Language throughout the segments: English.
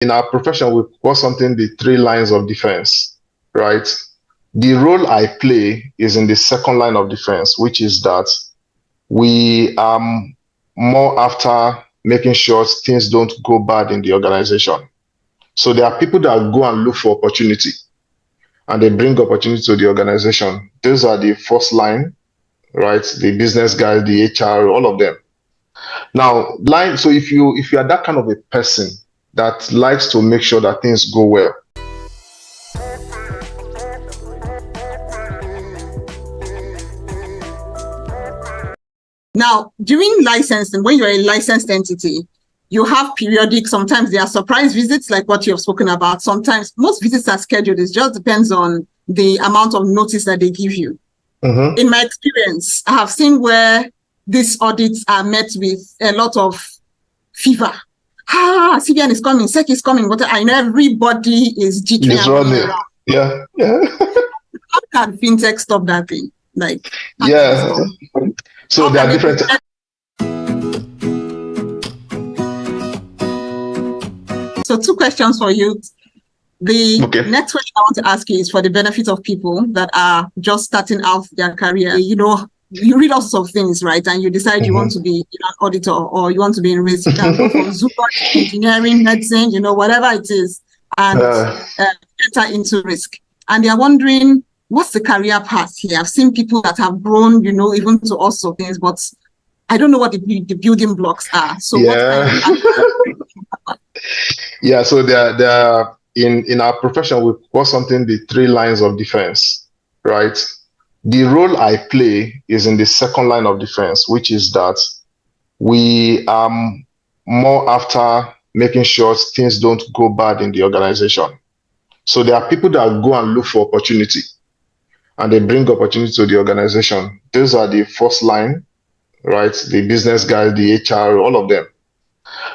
In our profession, we call something the three lines of defense, right? The role I play is in the second line of defense, which is that we are more after making sure things don't go bad in the organization. So there are people that go and look for opportunity and they bring opportunity to the organization. Those are the first line, right? The business guys, the HR, all of them. Now, so if you are that kind of a person that likes to make sure that things go well. Now, during licensing, when you're a licensed entity, you have periodic, sometimes there are surprise visits like what you have spoken about. Sometimes most visits are scheduled. It just depends on the amount of notice that they give you. Mm-hmm. In my experience, I have seen where these audits are met with a lot of fever. CBN is coming, SEC is coming, but I know everybody is jittering around. Yeah. How can Fintech stop that thing? So there are different. So 2 questions for you. The next question I want to ask you is for the benefit of people that are just starting out their career. You know, you read all sorts of things, right? And you decide you want to be an auditor or you want to be in risk. You can go from engineering, medicine, whatever it is, and enter into risk. And they're wondering, what's the career path here? I've seen people that have grown, even to all sorts of things, but I don't know what the building blocks are. So so there are in our profession, we call something the three lines of defense, right? The role I play is in the second line of defense, which is that we are more after making sure things don't go bad in the organization. So there are people that go and look for opportunity and they bring opportunity to the organization. Those are the first line, right? The business guys, the HR, all of them.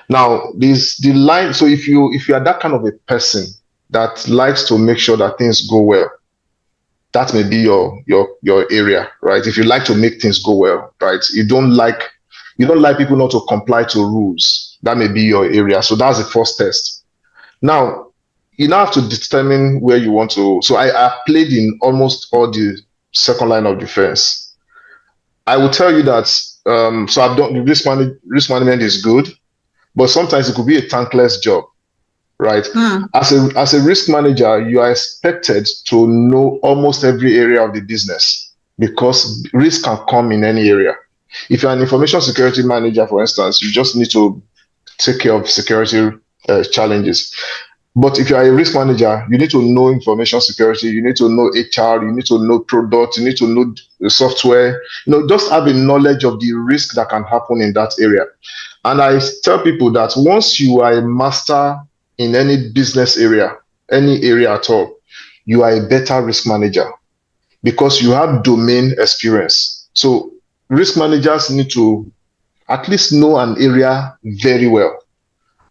Now, the line. So if you are that kind of a person that likes to make sure that things go well, that may be your area, right? If you like to make things go well, right? You don't like people not to comply to rules. That may be your area. So that's the first test. Now, you now have to determine where you want to. So I played in almost all the second line of defense. I will tell you that. So I've done risk management is good, but sometimes it could be a thankless job, right? As a risk manager, you are expected to know almost every area of the business because risk can come in any area. If you're an information security manager, for instance, you just need to take care of security challenges. But if you are a risk manager, you need to know information security, you need to know HR, you need to know product, you need to know the software, just have a knowledge of the risk that can happen in that area. And I tell people that once you are a master in any business area, any area at all, you are a better risk manager because you have domain experience. So risk managers need to at least know an area very well,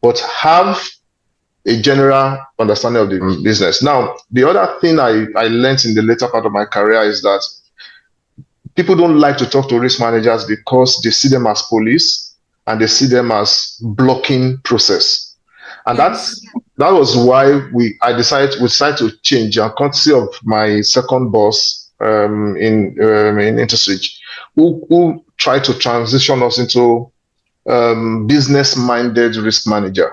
but have a general understanding of the business. Now, the other thing I learned in the later part of my career is that people don't like to talk to risk managers because they see them as police and they see them as blocking process. And that was why we decided to change, and courtesy of my second boss in InterSwitch, who tried to transition us into business-minded risk manager.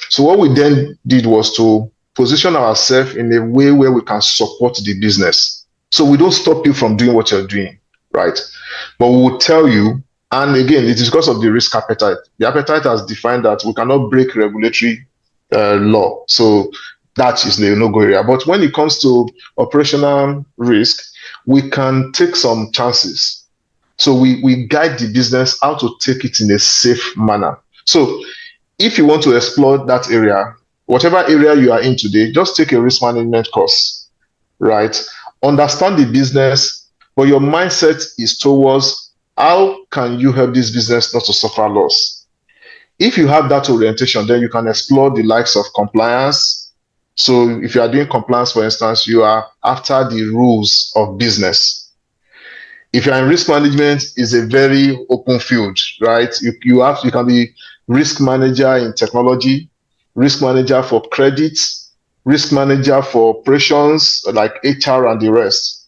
So what we then did was to position ourselves in a way where we can support the business. So we don't stop you from doing what you're doing, right? But we will tell you, and again, it is because of the risk appetite. The appetite has defined that we cannot break regulatory law. So that is the no-go area. But when it comes to operational risk, we can take some chances. So we guide the business how to take it in a safe manner. So if you want to explore that area, whatever area you are in today, just take a risk management course, right? Understand the business, but your mindset is towards how can you help this business not to suffer loss? If you have that orientation, then you can explore the likes of compliance. So if you are doing compliance, for instance, you are after the rules of business. If you're in risk management, it's a very open field, right? You can be risk manager in technology, risk manager for credit, risk manager for operations like HR and the rest.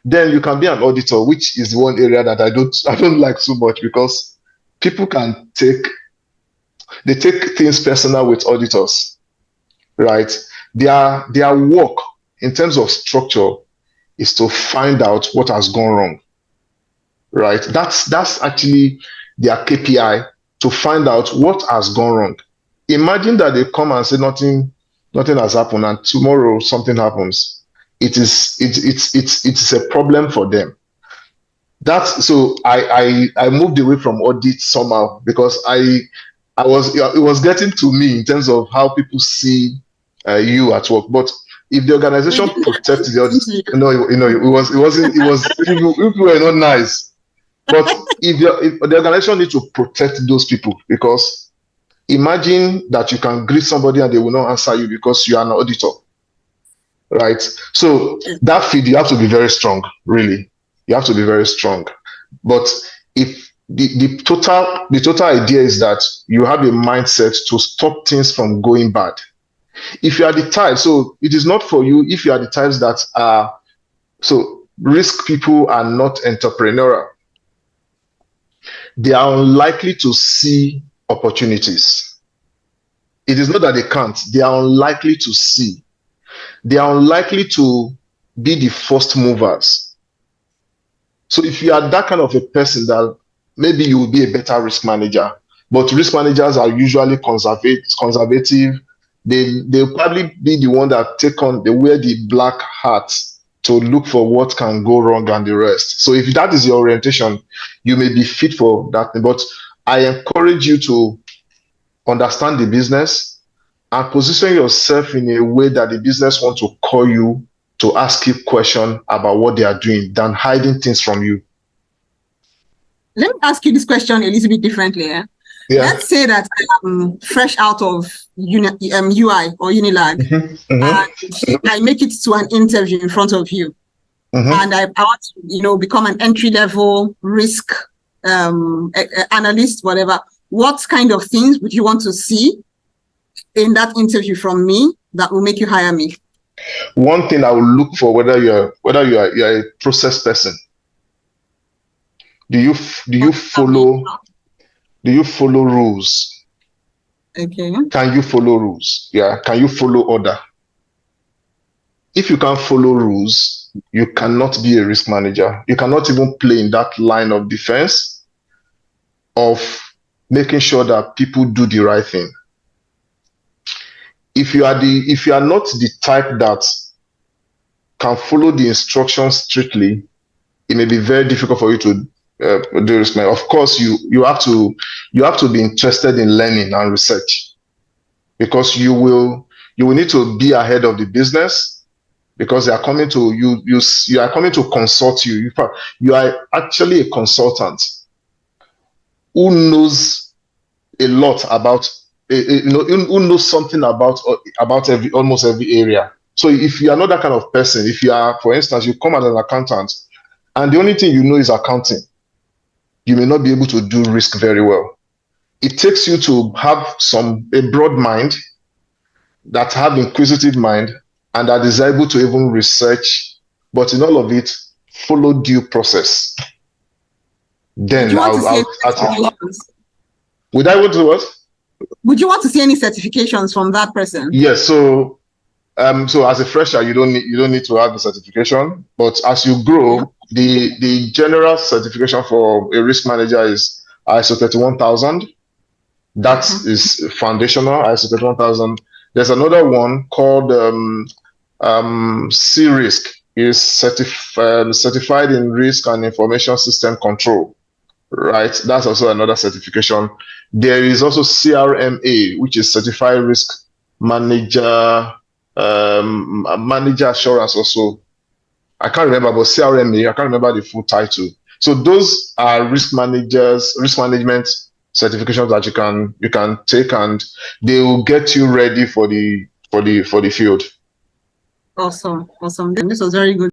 Then you can be an auditor, which is one area that I don't like so much, because people take things personal with auditors, right? Their work in terms of structure is to find out what has gone wrong, right? That's actually their KPI, to find out what has gone wrong. Imagine that they come and say nothing has happened, and tomorrow something happens. It's a problem for them. So I moved away from audit somehow, because it was getting to me in terms of how people see you at work. But if the organization protects the audit, it wasn't people were not nice. But if the organization needs to protect those people, because imagine that you can greet somebody and they will not answer you because you are an auditor, right? So that field, you have to be very strong, really. You have to be very strong. But if the total idea is that you have a mindset to stop things from going bad. If you are the type, so it is not for you if you are the types that are, so risk people are not entrepreneurial. They are unlikely to see opportunities. It is not that they can't, they are unlikely to see. They are unlikely to be the first movers. So if you are that kind of a person, that maybe you will be a better risk manager. But risk managers are usually conservative. They'll probably be the one that they wear the black hat to look for what can go wrong and the rest. So if that is your orientation, you may be fit for that. But I encourage you to understand the business and position yourself in a way that the business wants to call you to ask you questions about what they are doing, than hiding things from you. Let me ask you this question a little bit differently. Yeah? Let's say that I'm fresh out of UI or Unilag, and I make it to an interview in front of you, and I want to, become an entry-level risk analyst, whatever. What kind of things would you want to see in that interview from me that will make you hire me? One thing I will look for, whether you're a process person. Do you follow rules? Okay. Can you follow rules? Yeah. Can you follow order? If you can't follow rules, you cannot be a risk manager. You cannot even play in that line of defense of making sure that people do the right thing. If you are not the type that can follow the instructions strictly, it may be very difficult for you to do risk management. Of course, you have to be interested in learning and research, because you will need to be ahead of the business, because they are coming to you are coming to consult you. You are actually a consultant who knows a lot about who knows something about almost every area. So if you are not that kind of person, if you are, for instance, you come as an accountant and the only thing you know is accounting, you may not be able to do risk very well. It takes you to have a broad mind, that have inquisitive mind, and that is able to even research, but in all of it, follow due process. Then would I want to what? Would you want to see any certifications from that person? Yes. So as a fresher, you don't need to have the certification, but as you grow, the general certification for a risk manager is ISO 31000. That is foundational, ISO 31000. There's another one called C-Risk. Is certified in risk and information system control, right? That's also another certification. There is also CRMA, which is certified risk manager assurance also. I can't remember, but CRMA, I can't remember the full title. So those are risk management certifications that you can take, and they will get you ready for the field. Awesome. And this was very good.